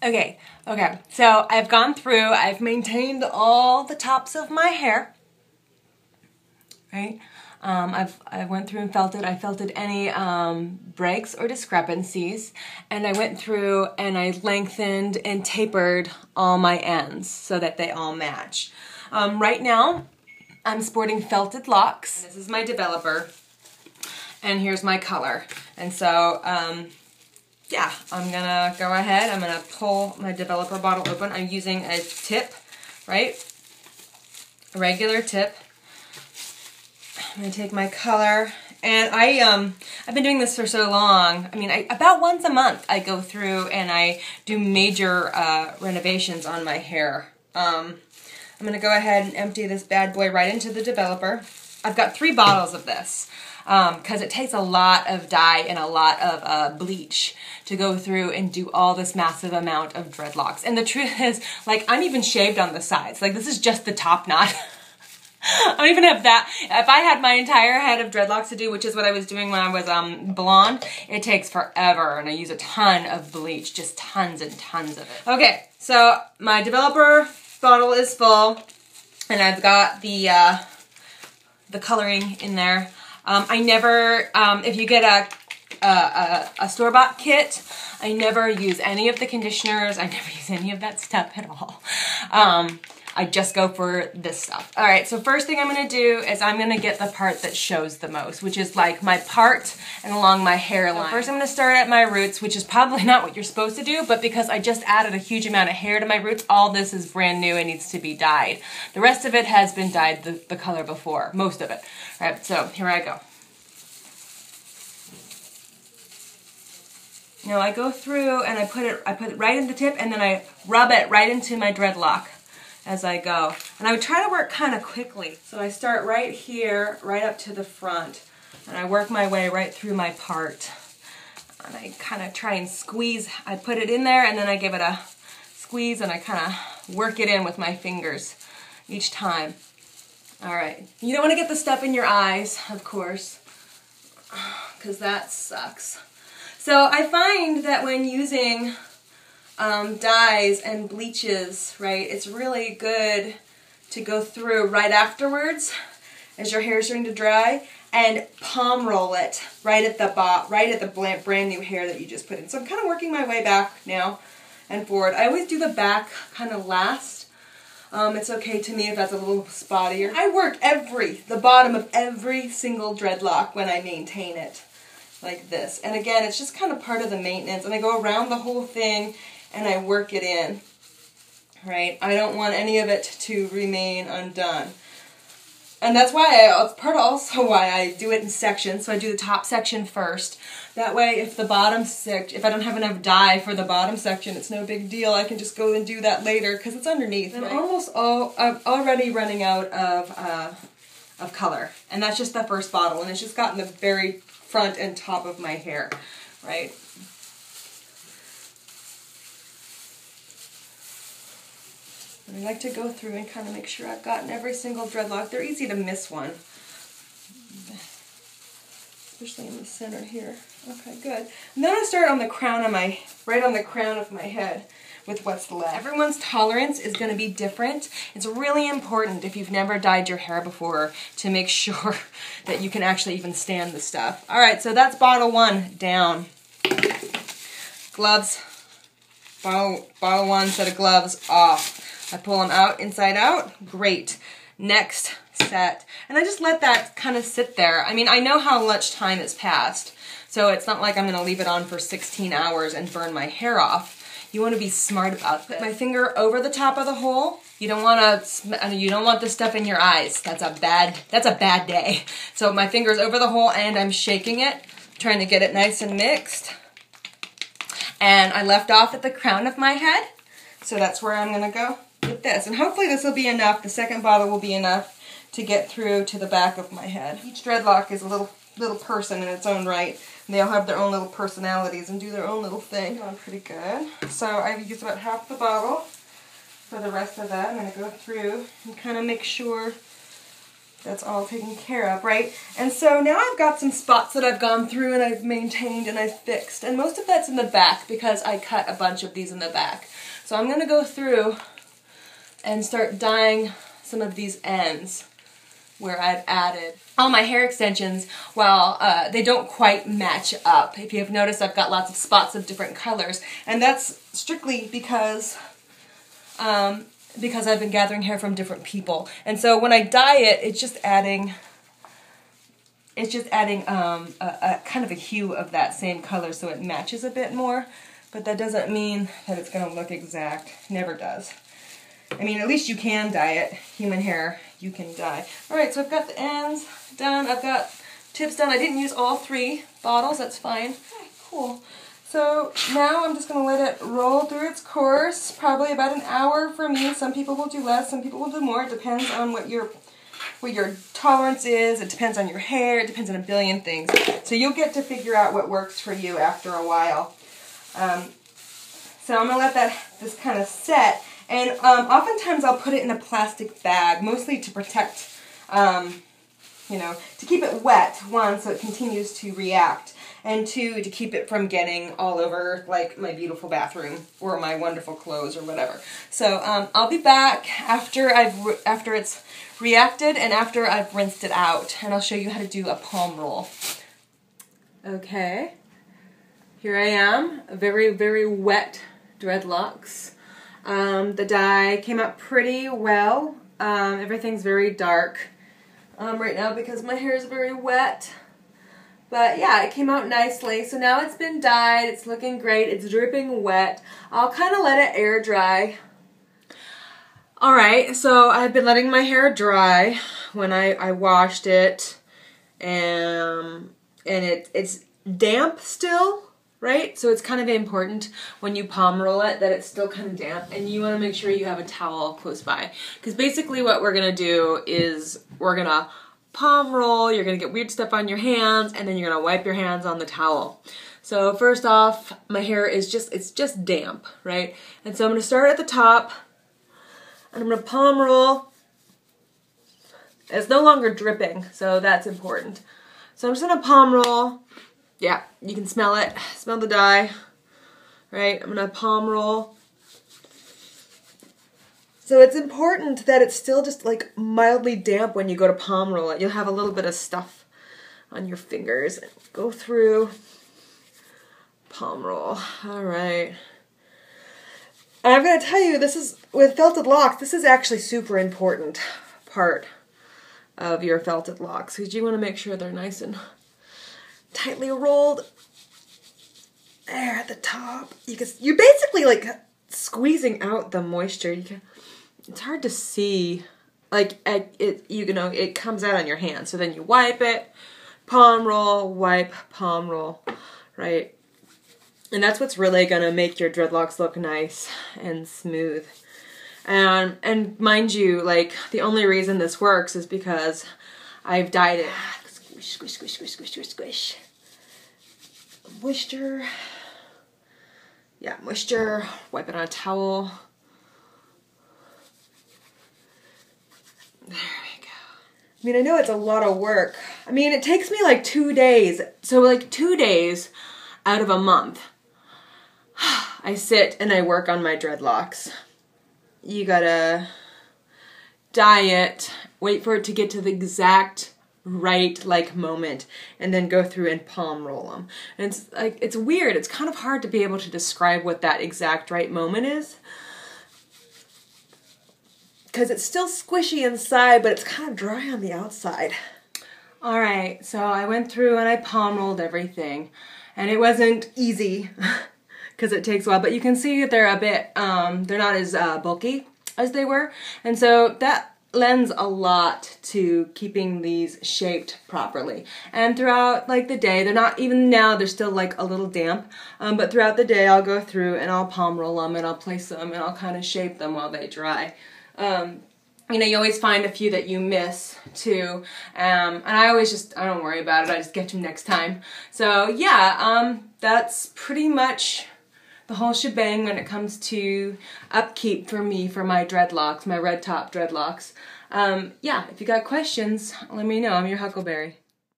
Okay, so I've gone through, I've maintained all the tops of my hair, right? I went through and felt it. I felted any breaks or discrepancies, and I went through and I lengthened and tapered all my ends so that they all match. Right now, I'm sporting felted locks. This is my developer, and here's my color. And so, yeah, I'm gonna go ahead, I'm gonna pull my developer bottle open. I'm using a tip, right? A regular tip. I'm gonna take my color, and I've been doing this for so long. I mean, about once a month I go through and I do major renovations on my hair. I'm gonna go ahead and empty this bad boy right into the developer. I've got 3 bottles of this because it takes a lot of dye and a lot of bleach to go through and do all this massive amount of dreadlocks. And the truth is, like, I'm even shaved on the sides. Like, this is just the top knot. I don't even have that. If I had my entire head of dreadlocks to do, which is what I was doing when I was blonde, it takes forever, and I use a ton of bleach, just tons and tons of it. Okay, so my developer bottle is full, and I've got the coloring in there. I never, if you get a store-bought kit, I never use any of the conditioners. I never use any of that stuff at all. I just go for this stuff. All right, so first thing I'm gonna do is I'm gonna get the part that shows the most, which is like my part and along my hairline. So first I'm gonna start at my roots, which is probably not what you're supposed to do, but because I just added a huge amount of hair to my roots, all this is brand new and needs to be dyed. The rest of it has been dyed the color before, most of it. All right, so here I go. Now I go through and I put it right in the tip, and then I rub it right into my dreadlock as I go. And I would try to work kind of quickly. So I start right here, right up to the front, and I work my way right through my part. And I kind of try and squeeze. I put it in there, and then I give it a squeeze, and I kind of work it in with my fingers each time. All right. You don't want to get the stuff in your eyes, of course, because that sucks. So I find that when using dyes and bleaches, right, it's really good to go through right afterwards as your hair is starting to dry and palm roll it right at the brand new hair that you just put in. So I'm kind of working my way back now and forward. I always do the back kind of last. It's okay to me if that's a little spottier. I work the bottom of every single dreadlock when I maintain it like this. And again, it's just kind of part of the maintenance. And I go around the whole thing and I work it in, right? I don't want any of it to remain undone. And that's why it's part of also why I do it in sections. So I do the top section first. That way, if the bottom section, if I don't have enough dye for the bottom section, it's no big deal. I can just go and do that later because it's underneath. Right? I'm already running out of color, and that's just the first bottle, and it's just gotten the very front and top of my hair, right? And I like to go through and kind of make sure I've gotten every single dreadlock. They're easy to miss one, especially in the center here. Okay, good. And then I start on the crown of right on the crown of my head with what's left. Everyone's tolerance is going to be different. It's really important if you've never dyed your hair before to make sure that you can actually even stand the stuff. All right, so that's bottle 1 down. Gloves. Bottle 1 set of gloves off. I pull them out, inside out. Great. Next set. And I just let that kind of sit there. I mean, I know how much time has passed, so it's not like I'm going to leave it on for 16 hours and burn my hair off. You want to be smart about this. Put my finger over the top of the hole. You don't want the stuff in your eyes. That's a bad day. So my finger's over the hole and I'm shaking it, trying to get it nice and mixed. And I left off at the crown of my head, so that's where I'm going to go with this. And hopefully this will be enough. The second bottle will be enough to get through to the back of my head. Each dreadlock is a little person in its own right. And they all have their own little personalities and do their own little thing. Going pretty good. So I've used about half the bottle for the rest of that. I'm going to go through and kind of make sure that's all taken care of, right? And so now I've got some spots that I've gone through and I've maintained and I've fixed, and most of that's in the back because I cut a bunch of these in the back. So I'm going to go through and start dyeing some of these ends where I've added all my hair extensions. While they don't quite match up. If you've noticed, I've got lots of spots of different colors, and that's strictly because I've been gathering hair from different people. And so when I dye it, it's just adding a kind of a hue of that same color so it matches a bit more, but that doesn't mean that it's going to look exact. Never does. I mean, at least you can dye it. Human hair, you can dye. Alright, so I've got the ends done. I've got tips done. I didn't use all 3 bottles. That's fine. Okay, cool. So now I'm just going to let it roll through its course, probably about an hour for me. Some people will do less, some people will do more. It depends on what your tolerance is. It depends on your hair. It depends on a billion things. So you'll get to figure out what works for you after a while. So I'm going to let this kind of set. And oftentimes I'll put it in a plastic bag, mostly to protect, you know, to keep it wet, 1, so it continues to react, and 2, to keep it from getting all over, like, my beautiful bathroom or my wonderful clothes or whatever. So I'll be back after it's reacted and after I've rinsed it out, and I'll show you how to do a palm roll. Okay, here I am, a very, very wet dreadlocks. The dye came out pretty well. Everything's very dark right now because my hair is very wet. But yeah, it came out nicely. So now it's been dyed. It's looking great. It's dripping wet. I'll kind of let it air dry. Alright, so I've been letting my hair dry when I washed it. And it's damp still. Right? So it's kind of important when you palm roll it that it's still kind of damp, and you want to make sure you have a towel close by. Because basically what we're going to do is we're going to palm roll, you're going to get weird stuff on your hands, and then you're going to wipe your hands on the towel. So first off, my hair is it's just damp, right? And so I'm going to start at the top, and I'm going to palm roll. It's no longer dripping, so that's important. So I'm just going to palm roll. Yeah, you can smell it. Smell the dye. Right, I'm going to palm roll. So it's important that it's still just like mildly damp when you go to palm roll it. You'll have a little bit of stuff on your fingers. Go through, palm roll. Alright. And I'm going to tell you, this is, with felted locks, this is actually super important part of your felted locks, because you want to make sure they're nice and tightly rolled there at the top. You're basically like squeezing out the moisture. It's hard to see, like it comes out on your hand. So then you wipe it, palm roll, wipe, palm roll, right? And that's what's really gonna make your dreadlocks look nice and smooth. And mind you, like, the only reason this works is because I've dyed it. Squish, squish, squish, squish, squish, squish, squish. Moisture. Yeah, moisture. Wipe it on a towel. There we go. I mean, I know it's a lot of work. I mean, it takes me like 2 days. So like 2 days out of a month, I sit and I work on my dreadlocks. You gotta dye it, wait for it to get to the exact right like moment, and then go through and palm roll them. And it's like, it's weird. It's kind of hard to be able to describe what that exact right moment is, because it's still squishy inside, but it's kind of dry on the outside. Alright, so I went through and I palm rolled everything, and it wasn't easy because it takes a while, but you can see that they're a bit, they're not as bulky as they were, and so that lends a lot to keeping these shaped properly. And throughout like the day, they're not, even now they're still like a little damp, but throughout the day I'll go through and I'll palm roll them and I'll place them and I'll kind of shape them while they dry. You know, you always find a few that you miss too, and I don't worry about it, I just get them next time. So yeah, that's pretty much the whole shebang when it comes to upkeep for me for my dreadlocks, my red top dreadlocks. Yeah, if you got questions, let me know. I'm your Huckleberry.